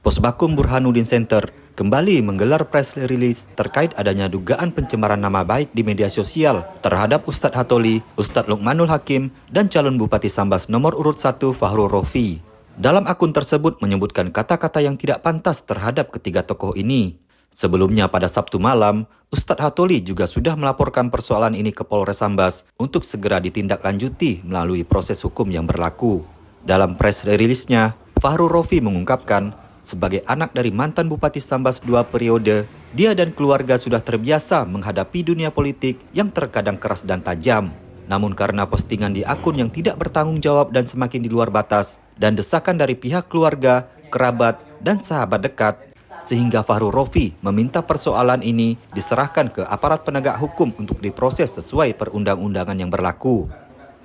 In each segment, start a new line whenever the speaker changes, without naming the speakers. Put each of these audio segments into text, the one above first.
Posbakum Burhanuddin Center kembali menggelar press release terkait adanya dugaan pencemaran nama baik di media sosial terhadap Ustadz Hatoli, Ustadz Luqmanul Hakim, dan calon Bupati Sambas nomor urut 1 Fahrul Rofi. Dalam akun tersebut menyebutkan kata-kata yang tidak pantas terhadap ketiga tokoh ini. Sebelumnya pada Sabtu malam, Ustadz Hatoli juga sudah melaporkan persoalan ini ke Polres Sambas untuk segera ditindaklanjuti melalui proses hukum yang berlaku. Dalam press release-nya, Fahrul Rofi mengungkapkan, sebagai anak dari mantan Bupati Sambas 2 periode, dia dan keluarga sudah terbiasa menghadapi dunia politik yang terkadang keras dan tajam. Namun karena postingan di akun yang tidak bertanggung jawab dan semakin di luar batas, dan desakan dari pihak keluarga, kerabat, dan sahabat dekat, sehingga Fahrul Rofi meminta persoalan ini diserahkan ke aparat penegak hukum untuk diproses sesuai perundang-undangan yang berlaku.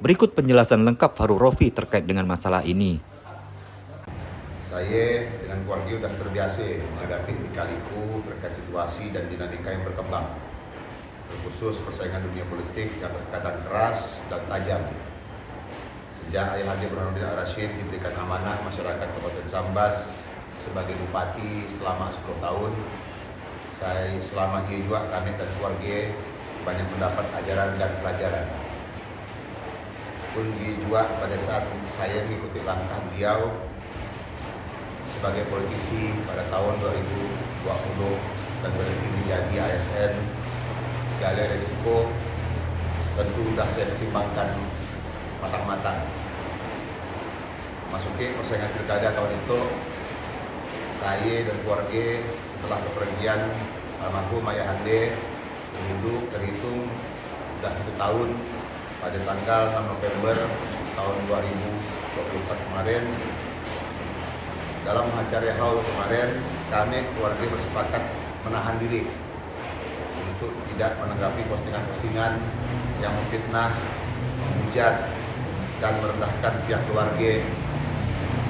Berikut penjelasan lengkap Fahrul Rofi terkait dengan masalah ini.
Saya dengan keluarga sudah terbiasa menghadapi lika-liku terkait situasi dan dinamika yang berkembang, terkhusus persaingan dunia politik yang terkadang keras dan tajam. Sejak Ayah Haji Burhanuddin Ar-Rasyid diberikan amanah masyarakat Kabupaten Sambas sebagai bupati selama 10 tahun, saya selama ini juga kami dan keluarga banyak mendapat ajaran dan pelajaran. Pun juga pada saat saya mengikuti langkah beliau sebagai politisi pada tahun 2020 dan berhenti menjadi ASN, segala resiko tentu sudah saya pertimbangkan matang-matang. Masuki persaingan pilkada tahun itu, saya dan keluarga setelah kepergian almarhum Ayah Hande terhitung sudah 1 tahun pada tanggal 6 November tahun 2024 kemarin. Dalam acara haul kemarin, kami keluarga bersepakat menahan diri untuk tidak menanggapi postingan-postingan yang memfitnah, menghujat, dan merendahkan pihak keluarga,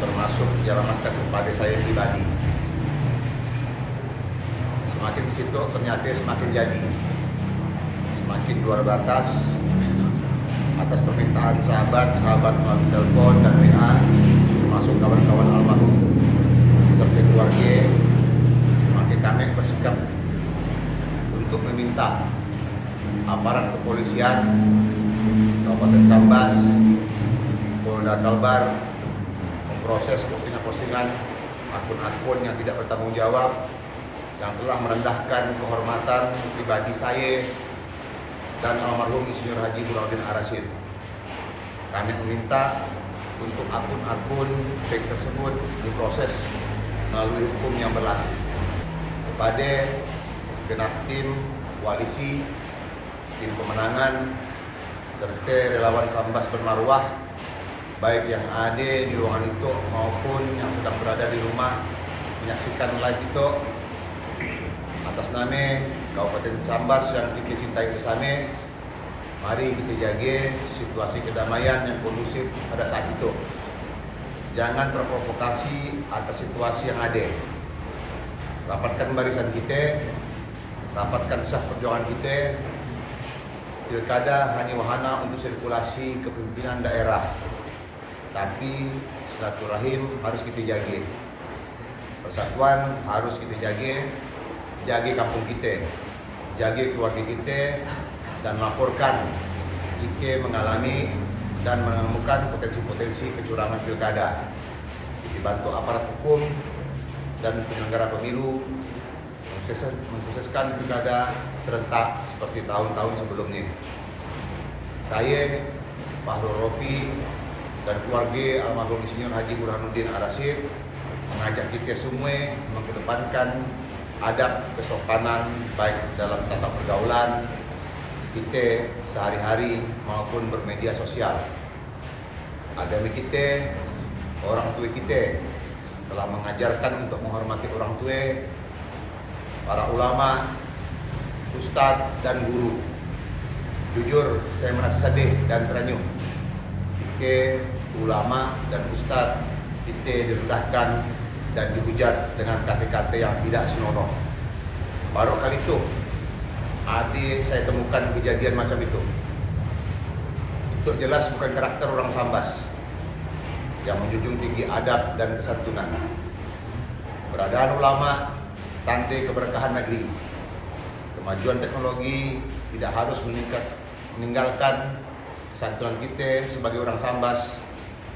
termasuk dialamatkan kepada saya pribadi. Semakin ke situ ternyata semakin jadi, semakin luar batas. Atas permintaan sahabat melalui telepon dan WA, termasuk kawan-kawan almarhum serta keluarga, maka kami bersikap untuk meminta aparat kepolisian Kabupaten Sambas, Polda Kalbar memproses postingan-postingan akun-akun yang tidak bertanggung jawab yang telah merendahkan kehormatan pribadi saya dan almarhum Insinyur Haji Burhanuddin Ar-Rasyid. Kami meminta untuk akun-akun fake tersebut diproses melalui hukum yang berlaku. Kepada segenap tim koalisi, tim pemenangan, serta relawan Sambas bermarwah, baik yang ada di ruangan itu maupun yang sedang berada di rumah menyaksikan live itu, atas nama Kabupaten Sambas yang kita cintai bersama, mari kita jaga situasi kedamaian yang kondusif pada saat itu. Jangan terprovokasi atas situasi yang ada. Rapatkan barisan kita, rapatkan sah perjuangan kita. Pilkada hanya wahana untuk sirkulasi kepemimpinan daerah, tapi silaturahim harus kita jaga. Persatuan harus kita jaga kampung kita, jaga keluarga kita, dan laporkan jika mengalami dan menemukan potensi-potensi kecurangan pilkada. Dibantu aparat hukum dan penyelenggara pemilu mensukseskan pilkada serentak seperti tahun-tahun sebelumnya. Saya, Fahrul Rofi, dan keluarga almarhum Insinyur Haji Burhanuddin Ar-Rasyid mengajak kita semua mengedepankan adab kesopanan baik dalam tata pergaulan kita sehari-hari maupun bermedia sosial. Agama kita, orang tua kita telah mengajarkan untuk menghormati orang tua, para ulama, ustadz, dan guru. Jujur, saya merasa sedih dan terenyuh jika ulama dan ustadz kita direndahkan dan dihujat dengan kata-kata yang tidak senonoh. Baru kali itu saya temukan kejadian macam itu. Itu jelas bukan karakter orang Sambas yang menjunjung tinggi adab dan kesantunan. keberadaan ulama, tanda keberkahan negeri. Kemajuan teknologi tidak harus meninggalkan kesatuan kita sebagai orang Sambas.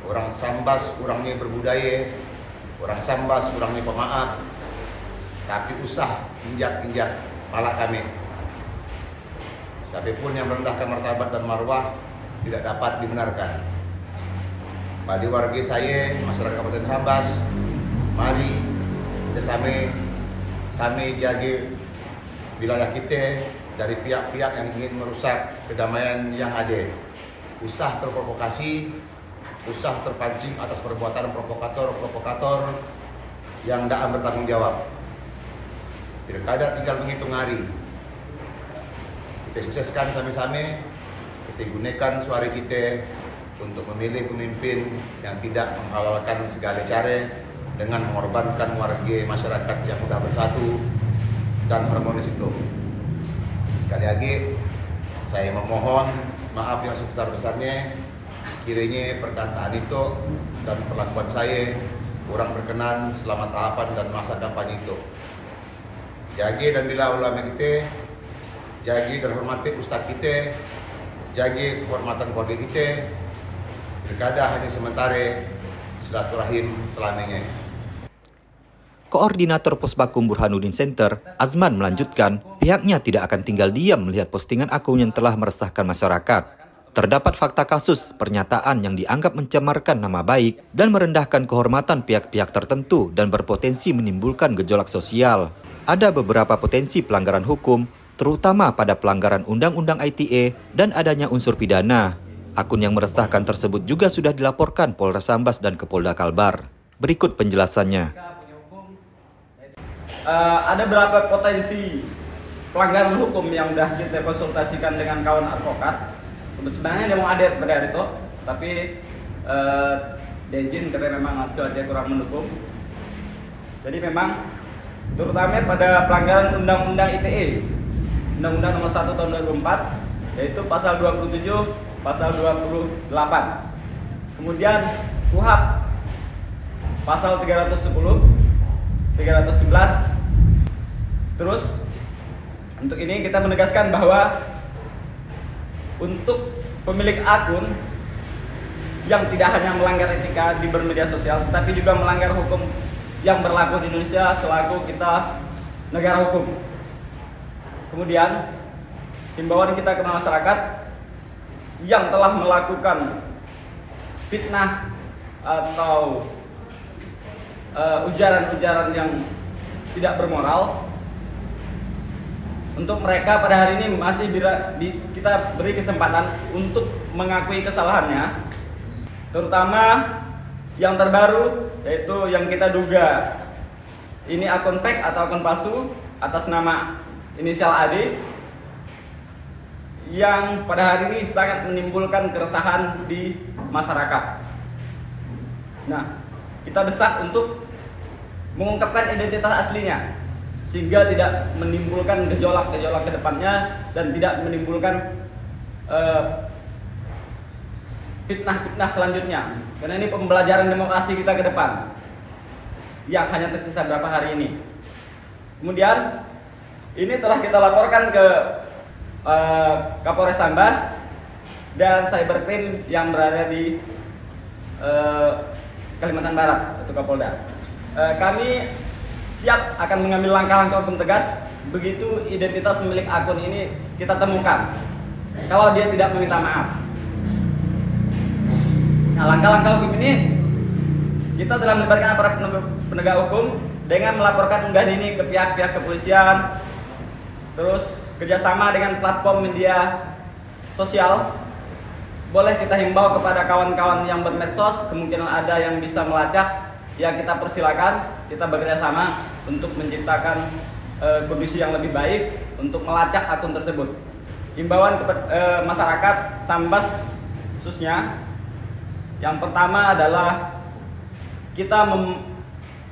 Orang Sambas, orangnya berbudaya, orang Sambas, orangnya pemaaf, tapi usah injak-injak pala kami. Siapapun yang merendahkan martabat dan marwah tidak dapat dibenarkan. Pada warga saya, masyarakat Kabupaten Sambas, mari kita sama jaga wilayah kita dari pihak-pihak yang ingin merusak kedamaian yang ada. Usah terprovokasi, usah terpancing atas perbuatan provokator yang tidak bertanggung jawab. Pilkada tinggal menghitung hari. Kita sukseskan sama-sama, kita gunakan suara kita untuk memilih pemimpin yang tidak menghalalkan segala cara dengan mengorbankan warga masyarakat yang sudah bersatu dan harmonis itu. Sekali lagi, saya memohon maaf yang sebesar-besarnya, kiranya perkataan itu dan perlakuan saya kurang berkenan selama tahapan dan masa kampanye itu. Jaga dan bela ulama kita, jaga dan hormati ustadz kita, jaga kehormatan keluarga kita. Pilkada hanya sementara, silaturahim selamanya.
Koordinator Pusbakum Burhanuddin Center, Azman melanjutkan, pihaknya tidak akan tinggal diam melihat postingan akun yang telah meresahkan masyarakat. Terdapat fakta kasus, pernyataan yang dianggap mencemarkan nama baik dan merendahkan kehormatan pihak-pihak tertentu dan berpotensi menimbulkan gejolak sosial. Ada beberapa potensi pelanggaran hukum, terutama pada pelanggaran Undang-Undang ITE dan adanya unsur pidana. Akun yang meresahkan tersebut juga sudah dilaporkan Polres Sambas dan ke Polda Kalbar. Berikut penjelasannya.
Ada beberapa potensi pelanggaran hukum yang sudah kita konsultasikan dengan kawan advokat. Sebenarnya dia mau ada pada hari itu, tapi izin karena memang cuaca kurang mendukung. Jadi memang terutama pada pelanggaran Undang-Undang ITE, Undang-Undang Nomor 1 Tahun 2004, yaitu pasal 27, pasal 28. Kemudian KUHP pasal 310, 311. Terus untuk ini kita menegaskan bahwa untuk pemilik akun yang tidak hanya melanggar etika di bermedia sosial, tetapi juga melanggar hukum yang berlaku di Indonesia selaku kita negara hukum. Kemudian himbauan kita ke masyarakat yang telah melakukan fitnah atau ujaran-ujaran yang tidak bermoral, untuk mereka pada hari ini masih kita beri kesempatan untuk mengakui kesalahannya, terutama yang terbaru yaitu yang kita duga ini akun fake atau akun palsu atas nama inisial AD yang pada hari ini sangat menimbulkan keresahan di masyarakat. Nah, kita desak untuk mengungkapkan identitas aslinya sehingga tidak menimbulkan gejolak-gejolak ke depannya dan tidak menimbulkan fitnah-fitnah selanjutnya. Karena ini pembelajaran demokrasi kita ke depan yang hanya tersisa berapa hari ini. Kemudian ini telah kita laporkan ke Kapolres Sambas dan cybercrime yang berada di Kalimantan Barat, yaitu Kapolda. Kami siap akan mengambil langkah-langkah hukum tegas begitu identitas pemilik akun ini kita temukan kalau dia tidak meminta maaf. Nah, langkah-langkah hukum ini kita telah melibatkan aparat penegak hukum dengan melaporkan unggahan ini ke pihak-pihak kepolisian, terus kerjasama dengan platform media sosial. Boleh kita himbau kepada kawan-kawan yang bermedsos, kemungkinan ada yang bisa melacak, ya kita persilakan, kita bekerja sama untuk menciptakan kondisi yang lebih baik untuk melacak akun tersebut. Himbauan kepada masyarakat Sambas khususnya, yang pertama adalah kita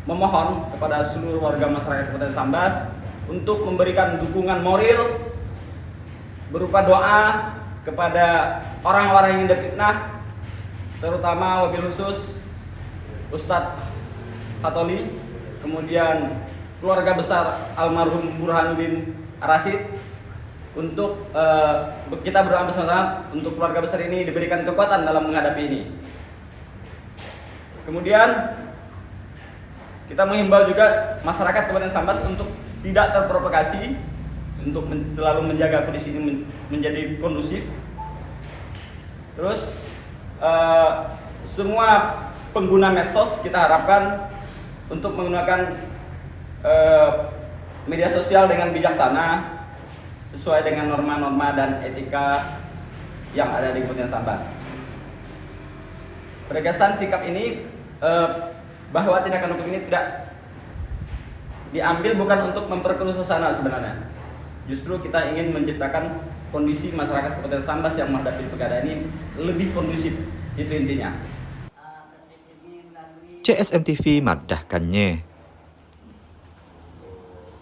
memohon kepada seluruh warga masyarakat Kabupaten Sambas untuk memberikan dukungan moral berupa doa kepada orang-orang yang difitnah, terutama wabil khusus Ustadz Hatoli kemudian keluarga besar almarhum Burhanuddin Arasid untuk kita berdoa bersama-sama untuk keluarga besar ini diberikan kekuatan dalam menghadapi ini. Kemudian kita menghimbau juga masyarakat Kabupaten Sambas untuk tidak terprovokasi, untuk selalu menjaga kondisi ini menjadi kondusif. Terus semua pengguna medsos kita harapkan untuk menggunakan media sosial dengan bijaksana, sesuai dengan norma-norma dan etika yang ada di Kabupaten Sambas. Penegasan sikap ini bahwa tindakan hukum ini tidak diambil bukan untuk memperkeruh suasana sebenarnya. Justru kita ingin menciptakan kondisi masyarakat Kabupaten Sambas yang menghadapi perkara ini lebih kondusif, itu intinya.
CSM TV madahkannya.